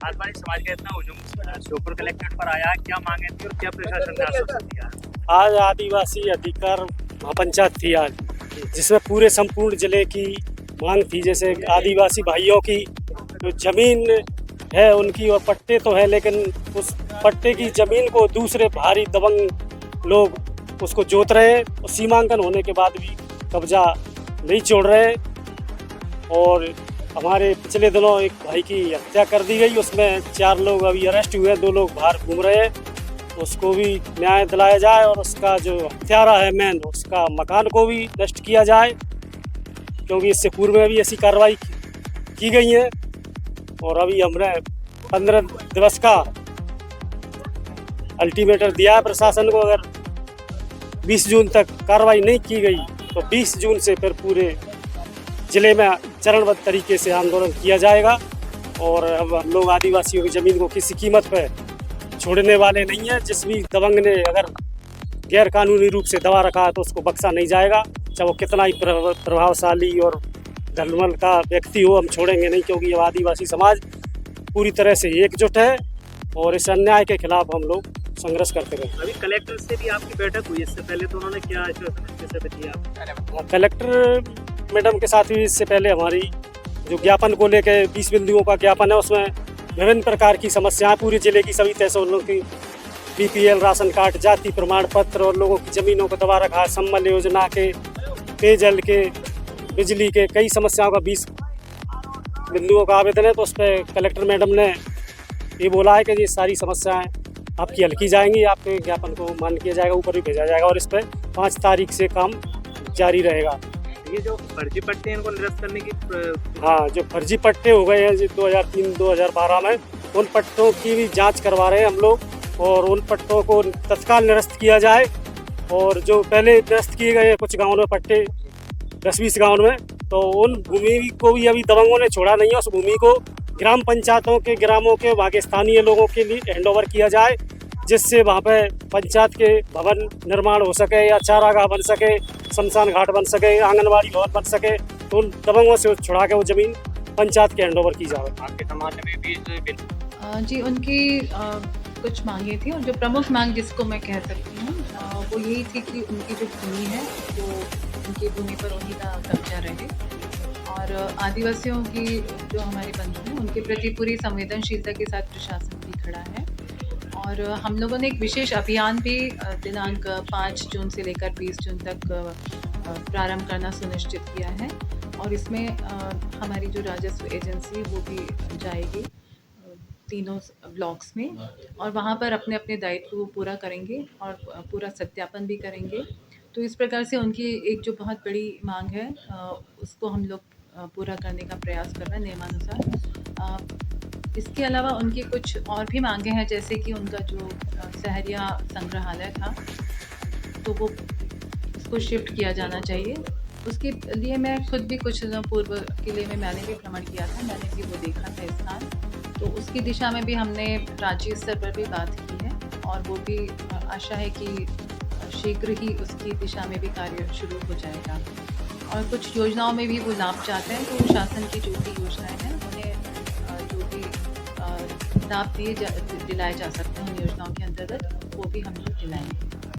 आदिवासी समाज का इतना हुजूम श्योपुर कलेक्ट्रेट पर आया, क्या मांगे थी और क्या प्रशासन ने आश्वासन दिया? आज आदिवासी अधिकार महापंचायत थी आज, जिसमें पूरे संपूर्ण जिले की मांग थी। जैसे आदिवासी भाइयों की जो जमीन है उनकी और पट्टे तो है, लेकिन उस पट्टे की जमीन को दूसरे भारी दबंग लोग उसको जोत रहे हैं और सीमांकन होने के बाद भी कब्जा नहीं छोड़ रहे। और हमारे पिछले दिनों एक भाई की हत्या कर दी गई, उसमें 4 लोग अभी अरेस्ट हुए, 2 लोग बाहर घूम रहे हैं। उसको भी न्याय दिलाया जाए और उसका जो हत्यारा है मेन, उसका मकान को भी नष्ट किया जाए, क्योंकि इससे पूर्व में भी ऐसी कार्रवाई की गई है। और अभी हमने 15 दिवस का अल्टीमेटम दिया है प्रशासन को। अगर 20 जून तक कार्रवाई नहीं की गई तो 20 जून से फिर पूरे जिले में चरणबद्ध तरीके से आंदोलन किया जाएगा। और अब हम लोग आदिवासियों की ज़मीन को किसी कीमत पर छोड़ने वाले नहीं हैं। जिस भी दबंग ने अगर गैर कानूनी रूप से दबा रखा है तो उसको बख्शा नहीं जाएगा, चाहे वो कितना ही प्रभावशाली और धनवान का व्यक्ति हो, हम छोड़ेंगे नहीं। क्योंकि अब आदिवासी समाज पूरी तरह से एकजुट है और इस अन्याय के खिलाफ हम लोग संघर्ष करते रहे। अभी कलेक्टर से भी आपकी बैठक हुई, इससे पहले तो उन्होंने क्या आश्वासन दिया? कलेक्टर मैडम के साथ भी इससे पहले हमारी जो ज्ञापन को लेकर 20 बिंदुओं का ज्ञापन है, उसमें विभिन्न प्रकार की समस्याएं पूरे जिले की सभी तहसीलों की BPL राशन कार्ड, जाति प्रमाण पत्र और लोगों की ज़मीनों को दबा रखा है, सम्मल योजना के, पेयजल के, बिजली के, कई समस्याओं का 20 बिंदुओं का आवेदन है। तो उस पर कलेक्टर मैडम ने ये बोला है कि ये सारी समस्याएं आपकी हल की जाएंगी, आपके ज्ञापन को मान किया जाएगा, ऊपर भी भेजा जाएगा और इस पर 5 तारीख से काम जारी रहेगा। ये जो फर्जी पट्टे हैं इनको निरस्त करने की हाँ, जो फर्जी पट्टे हो गए हैं 2003-2012 में, उन पट्टों की भी जांच करवा रहे हैं हम लोग और उन पट्टों को तत्काल निरस्त किया जाए। और जो पहले निरस्त किए गए कुछ गाँवों में पट्टे 10-20 गाँव में, तो उन भूमि को भी अभी दबंगों ने छोड़ा नहीं है। उस भूमि को ग्राम पंचायतों के, ग्रामों के, वहाँ के स्थानीय लोगों के लिए हैंडओवर किया जाए, जिससे वहाँ पे पंचायत के भवन निर्माण हो सके या चारागाह बन सके, शमशान घाट बन सके, आंगनबाड़ी भवन बन सके। तो उन दबंगों से छुड़ा के वो ज़मीन पंचायत के हैंडओवर की जाए। आपके समाज में भी जी उनकी कुछ मांगे थी और जो प्रमुख मांग जिसको मैं कह सकती हूँ वो यही थी कि उनकी जो भूमि है वो उनकी भूमि पर उन्हीं का कब्जा रहे और आदिवासियों की जो हमारे बंधु हैं उनके प्रति पूरी संवेदनशीलता के साथ प्रशासन भी खड़ा है। और हम लोगों ने एक विशेष अभियान भी दिनांक 5 जून से लेकर 20 जून तक प्रारंभ करना सुनिश्चित किया है और इसमें हमारी जो राजस्व एजेंसी वो भी जाएगी तीनों ब्लॉक्स में और वहाँ पर अपने अपने दायित्व को पूरा करेंगे और पूरा सत्यापन भी करेंगे। तो इस प्रकार से उनकी एक जो बहुत बड़ी मांग है उसको हम लोग पूरा करने का प्रयास कर रहे हैं नियमानुसार। इसके अलावा उनकी कुछ और भी मांगे हैं, जैसे कि उनका जो सहरिया संग्रहालय था तो वो उसको शिफ्ट किया जाना चाहिए। उसके लिए मैं खुद भी कुछ दिनों पूर्व किले में मैंने भी भ्रमण किया था, मैंने भी वो देखा था स्थान। तो उसकी दिशा में भी हमने राज्य स्तर पर भी बात की है और वो भी आशा है कि शीघ्र ही उसकी दिशा में भी कार्य शुरू हो जाएगा। और कुछ योजनाओं में भी वो लाभ चाहते हैं, तो शासन की जो भी योजनाएं हैं उन्हें जो भी लाभ दिलाए जा सकते हैं उन योजनाओं के अंतर्गत वो भी हम लोग दिलाएंगे।